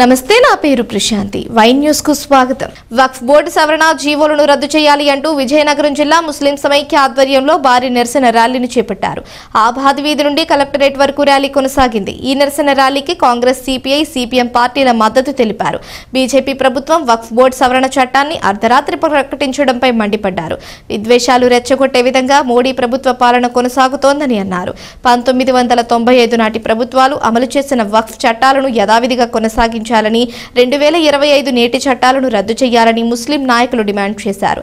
నమస్తే, నా పేరు ప్రశాంతి. వై న్యూస్ కు స్వాగతం. వక్ఫ్ బోర్డు సవరణ జీవోలను రద్దు చేయాలి అంటూ విజయనగరం జిల్లా ముస్లిం సమైక్య ఆధ్వర్యంలో భారీ నిరసన ర్యాలీని చేపట్టారు. ఆబాద్ వీధి నుండి కలెక్టరేట్ వరకు ర్యాలీ కొనసాగింది. ఈ నిరసన ర్యాలీకి కాంగ్రెస్, సిపిఐ, సిపిఎం పార్టీల మద్దతు తెలిపారు. బీజేపీ ప్రభుత్వం వక్ఫ్ బోర్డు సవరణ చట్టాన్ని అర్ధరాత్రి ప్రకటించడంపై మండిపడ్డారు. విద్వేషాలు రెచ్చగొట్టే విధంగా మోడీ ప్రభుత్వ పాలన కొనసాగుతోందని అన్నారు. 1995 నాటి ప్రభుత్వాలు అమలు చేసిన వక్ఫ్ చట్టాలను యథావిధిగా కొనసాగించాలని, 2025 నేటి చట్టాలను రద్దు చేయాలని ముస్లిం నాయకులు డిమాండ్ చేశారు.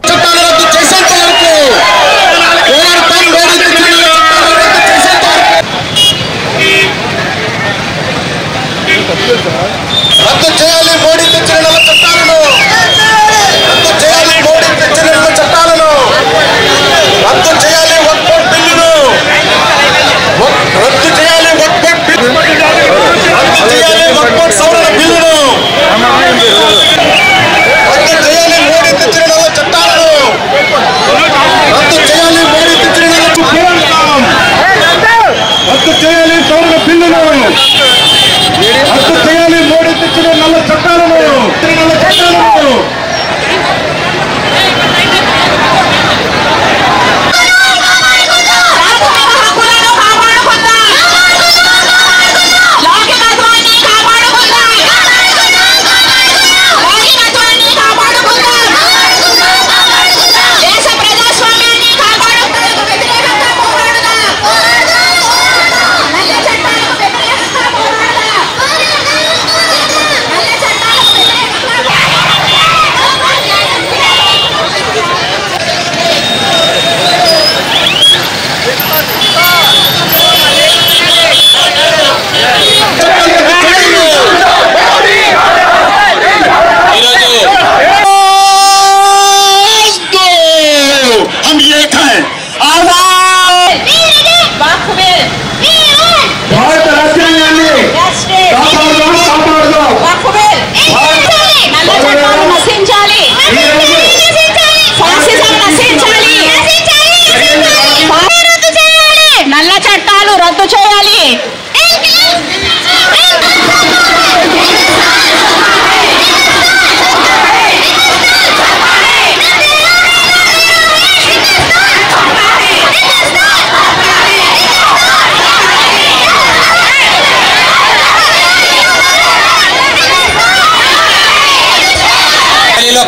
నల్ల చట్టాలు రద్దు చేయాలి.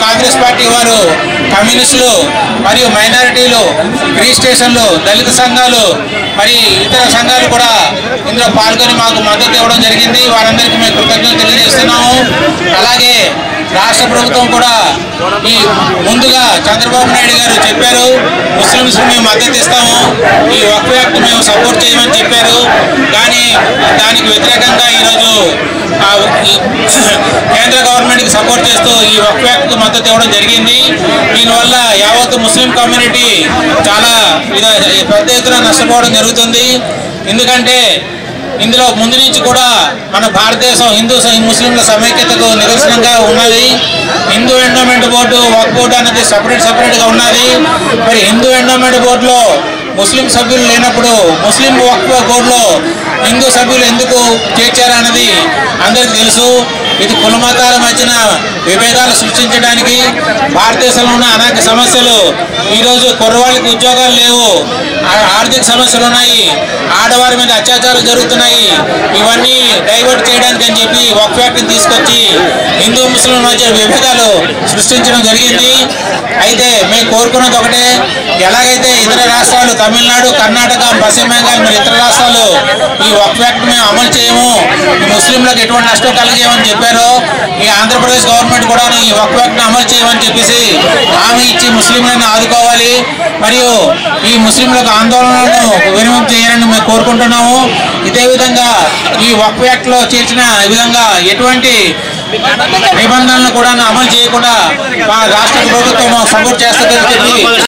కాంగ్రెస్ పార్టీ వారు, కమ్యూనిస్టులు మరియు మైనారిటీలు, రిజిస్ట్రేషన్లు, దళిత సంఘాలు మరి ఇతర సంఘాలు కూడా ఇందులో పాల్గొని మాకు మద్దతు ఇవ్వడం జరిగింది. వారందరికీ మేము కృతజ్ఞతలు తెలియజేస్తున్నాము. అలాగే రాష్ట్ర ప్రభుత్వం కూడా ఈ ముందుగా చంద్రబాబు నాయుడు గారు చెప్పారు, ముస్లింస్ మేము మద్దతు ఇస్తాము, ఈ వక్ఫ్ యాక్ట్ మేము సపోర్ట్ చేయమని చెప్పారు. కానీ దానికి వ్యతిరేకంగా ఈరోజు కేంద్ర గవర్నమెంట్కి సపోర్ట్ చేస్తూ ఈ వక్ఫ్ యాక్ట్కు మద్దతు ఇవ్వడం జరిగింది. దీనివల్ల యావత్ ముస్లిం కమ్యూనిటీ చాలా పెద్ద ఎత్తున నష్టపోవడం జరుగుతుంది. ఎందుకంటే ఇందులో ముందు నుంచి కూడా మన భారతదేశం హిందూ ముస్లింల సమైక్యతకు నిదర్శనంగా ఉన్నది. హిందూ ఎండోమెంట్ బోర్డు, వక్ఫ్ బోర్డు అనేది సపరేట్గా ఉన్నది. మరి హిందూ ఎండోమెంట్ బోర్డులో ముస్లిం సభ్యులు లేనప్పుడు ముస్లిం వక్ఫ్ బోర్డులో హిందూ సభ్యులు ఎందుకు చేర్చారన్నది అందరికీ తెలుసు. ఇది కుల మతాల మధ్యన విభేదాలు సృష్టించడానికి, భారతదేశంలో ఉన్న అనేక సమస్యలు, ఈరోజు కుర్రవాళ్ళకి ఉద్యోగాలు లేవు, ఆర్థిక సమస్యలు ఉన్నాయి, ఆడవారి మీద అత్యాచారాలు జరుగుతున్నాయి, ఇవన్నీ డైవర్ట్ చేయడానికి అని చెప్పి వక్ఫ్ యాక్ట్ని తీసుకొచ్చి హిందూ ముస్లిం మధ్య విభేదాలు సృష్టించడం జరిగింది. అయితే మేము కోరుకున్నది ఒకటే, ఎలాగైతే ఇతర రాష్ట్రాలు తమిళనాడు, కర్ణాటక, పశ్చిమ బెంగాల్ మరి ఇతర రాష్ట్రాలు ఈ వక్ఫ్ యాక్ట్ మేము అమలు చేయము, ముస్లింలకు ఎటువంటి నష్టం కలిగేమని చెప్పారో, ఈ ఆంధ్రప్రదేశ్ గవర్నమెంట్ కూడా ఈ వక్ఫ్ యాక్ట్ని అమలు చేయమని చెప్పేసి హామీ ఇచ్చి ముస్లింలను ఆదుకోవాలి, మరియు ఈ ముస్లింలకు ఆందోళనలను విరమింపు చేయాలని మేము కోరుకుంటున్నాము. ఇదే విధంగా ఈ వక్ఫ్ యాక్ట్లో చేర్చిన విధంగా ఎటువంటి నిబంధనలను కూడా అమలు చేయకుండా రాష్ట్ర ప్రభుత్వం సపోర్ట్ చేస్తుంది.